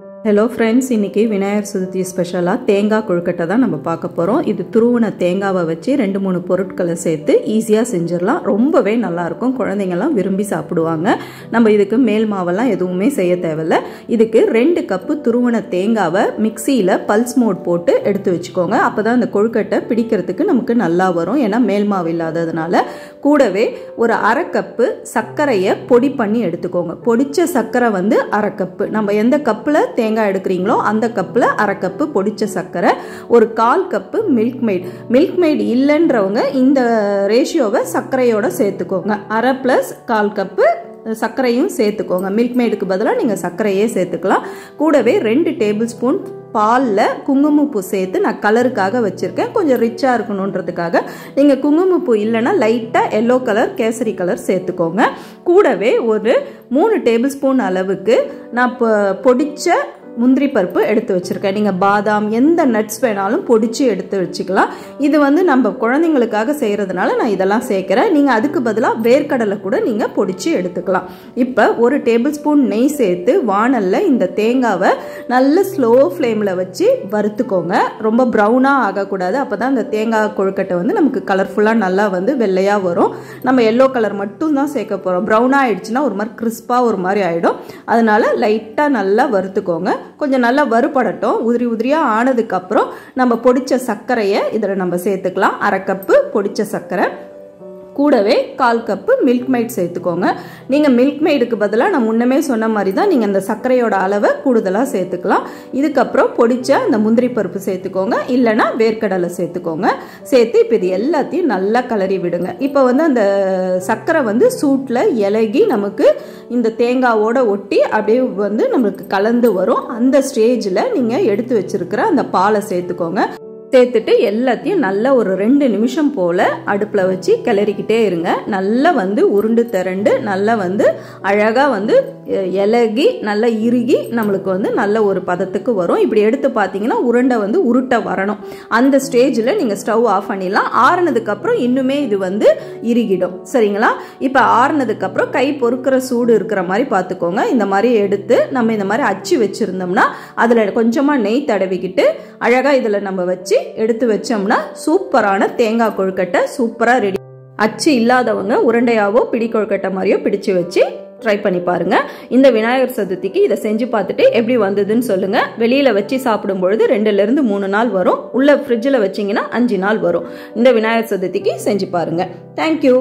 Hello friends, இன்னைக்கு விநாயகர் சதுர்த்தி ஸ்பெஷலா தேங்காய் கொழுக்கட்டை தான் நம்ம பார்க்க போறோம். இது துருவன தேங்காவை வச்சு 2-3 பொருட்களை சேர்த்து ஈஸியா செஞ்சிரலாம். ரொம்பவே நல்லா இருக்கும். குழந்தைங்க எல்லாம் விரும்பி சாப்பிடுவாங்க. நம்ம இதுக்கு மேல் மாவெல்லாம் எதுவுமே செய்ய தேவையில்ல. இதுக்கு 2 கப் துருவன தேங்காவை மிக்ஸியில பல்ஸ் மோட் போட்டு எடுத்து வச்சுக்கோங்க. அப்பதான் அந்த கொழுக்கட்டை பிடிக்கிறதுக்கு நமக்கு நல்லா வரும். ஏன்னா மேல் மாவு இல்லாததுனால. கூடவே ஒரு 1/2 கப் சர்க்கரையை பொடி பண்ணி எடுத்துக்கோங்க. பொடிச்ச சர்க்கரை வந்து 1/2 கப். நம்ம எந்த கப்ல தேங்காய் எடுக்கிறீங்களோ அந்த கப்பில் 1/2 கப்பு பொடிச்ச சர்க்கரை, ஒரு 1/4 கப்பு மில்க் மெய்ட் இல்லைன்றவங்க இந்த ரேஷியோவை சர்க்கரையோட சேர்த்துக்கோங்க. 1/2 + 1/4 கப்பு சர்க்கரையும் சேர்த்துக்கோங்க. மில்க் மெய்டுக்கு பதிலாக நீங்கள் சர்க்கரையே சேர்த்துக்கலாம். கூடவே 2 டேபிள் ஸ்பூன் பாலில் குங்குமப்பூ சேர்த்து நான் கலருக்காக வச்சுருக்கேன். கொஞ்சம் ரிச்சாக இருக்கணுன்றதுக்காக. நீங்கள் குங்குமப்பூ இல்லைன்னா லைட்டாக எல்லோ கலர் கேசரி கலர் சேர்த்துக்கோங்க. கூடவே ஒரு 3 டேபிள் ஸ்பூன் அளவுக்கு நான் பொடிச்ச முந்திரி பருப்பு எடுத்து வச்சுருக்கேன். நீங்கள் பாதாம் எந்த நட்ஸ் வேணாலும் பொடிச்சு எடுத்து வச்சுக்கலாம். இது வந்து நம்ம குழந்தைங்களுக்காக செய்கிறதுனால நான் இதெல்லாம் சேர்க்குறேன். நீங்கள் அதுக்கு பதிலாக வேர்க்கடலை கூட நீங்கள் பொடிச்சு எடுத்துக்கலாம். இப்போ ஒரு டேபிள் ஸ்பூன் நெய் சேர்த்து வாணலில் இந்த தேங்காவை நல்ல ஸ்லோ ஃப்ளேமில் வச்சு வறுத்துக்கோங்க. ரொம்ப ப்ரௌனாக ஆகக்கூடாது. அப்போ தான் இந்த தேங்காய் கொழுக்கட்டை வந்து நமக்கு கலர்ஃபுல்லாக நல்லா வந்து வெள்ளையாக வரும். நம்ம எல்லோ கலர் மட்டும் தான் சேர்க்க போகிறோம். ப்ரௌனாக ஆயிடுச்சுன்னா ஒரு மாதிரி கிறிஸ்பாக ஒரு மாதிரி ஆகிடும். அதனால லைட்டாக நல்லா வறுத்துக்கோங்க. கொஞ்சம் நல்லா வறுபடட்டும். உதிரியாக ஆனதுக்கப்புறம் நம்ம பொடிச்ச சர்க்கரையை இதில் நம்ம சேர்த்துக்கலாம். 1/2 கப்பு பொடிச்ச சர்க்கரை, கூடவே 1/4 கப்பு மில்க் மெய்ட் சேர்த்துக்கோங்க. நீங்கள் மில்க் மெய்டுக்கு பதிலாக நான் முன்னமே சொன்ன மாதிரி தான் நீங்கள் அந்த சர்க்கரையோட அளவை கூடுதலாக சேர்த்துக்கலாம். இதுக்கப்புறம் பொடிச்ச அந்த முந்திரி பருப்பு சேர்த்துக்கோங்க. இல்லைன்னா வேர்க்கடலை சேர்த்துக்கோங்க. சேர்த்து இப்போ இது எல்லாத்தையும் நல்லா கலரி விடுங்க. இப்போ வந்து அந்த சர்க்கரை வந்து சூட்டில் இலகி நமக்கு இந்த தேங்காவோட ஒட்டி அப்படியே வந்து நம்மளுக்கு கலந்து வரும். அந்த ஸ்டேஜில் நீங்கள் எடுத்து வச்சிருக்கிற அந்த பாலை சேர்த்துக்கோங்க. சேர்த்துட்டு எல்லாத்தையும் நல்லா ஒரு 2 நிமிஷம் போல் அடுப்பில் வச்சு கிளறிக்கிட்டே இருங்க. நல்லா வந்து உருண்டு திரண்டு நல்லா வந்து அழகாக வந்து இலகி நல்லா இறுகி நம்மளுக்கு வந்து நல்ல ஒரு பதத்துக்கு வரும். இப்படி எடுத்து பார்த்தீங்கன்னா உருண்டை வந்து உருட்ட வரணும். அந்த ஸ்டேஜில் நீங்கள் ஸ்டவ் ஆஃப் பண்ணிடலாம். ஆறுனதுக்கப்புறம் இன்னுமே இது வந்து இறுகிடும். சரிங்களா? இப்போ ஆறுனதுக்கப்புறம் கை பொறுக்கிற சூடு இருக்கிற மாதிரி பார்த்துக்கோங்க. இந்த மாதிரி எடுத்து நம்ம இந்த மாதிரி அச்சு வச்சுருந்தோம்னா அதில் கொஞ்சமாக நெய் தடவிக்கிட்டு அழகாக இதில் நம்ம வச்சு எடுத்து வச்சோம்னா சூப்பரான தேங்காய் கொழுக்கட்டை சூப்பராக ரெடி. அச்சு இல்லாதவங்க உருண்டையாவோ பிடி கொழுக்கட்டை மாதிரியோ பிடிச்சு வச்சு ட்ரை பண்ணி பாருங்க. இந்த விநாயகர் சதுர்த்திக்கு இதை செஞ்சு பார்த்துட்டு எப்படி வந்ததுன்னு சொல்லுங்க. வெளியில வச்சு சாப்பிடும் பொழுது 2 - 3 நாள் வரும். உள்ள ஃப்ரிட்ஜில் வச்சிங்கன்னா 5 நாள் வரும். இந்த விநாயகர் சதுர்த்திக்கு செஞ்சு பாருங்க. தேங்க்யூ.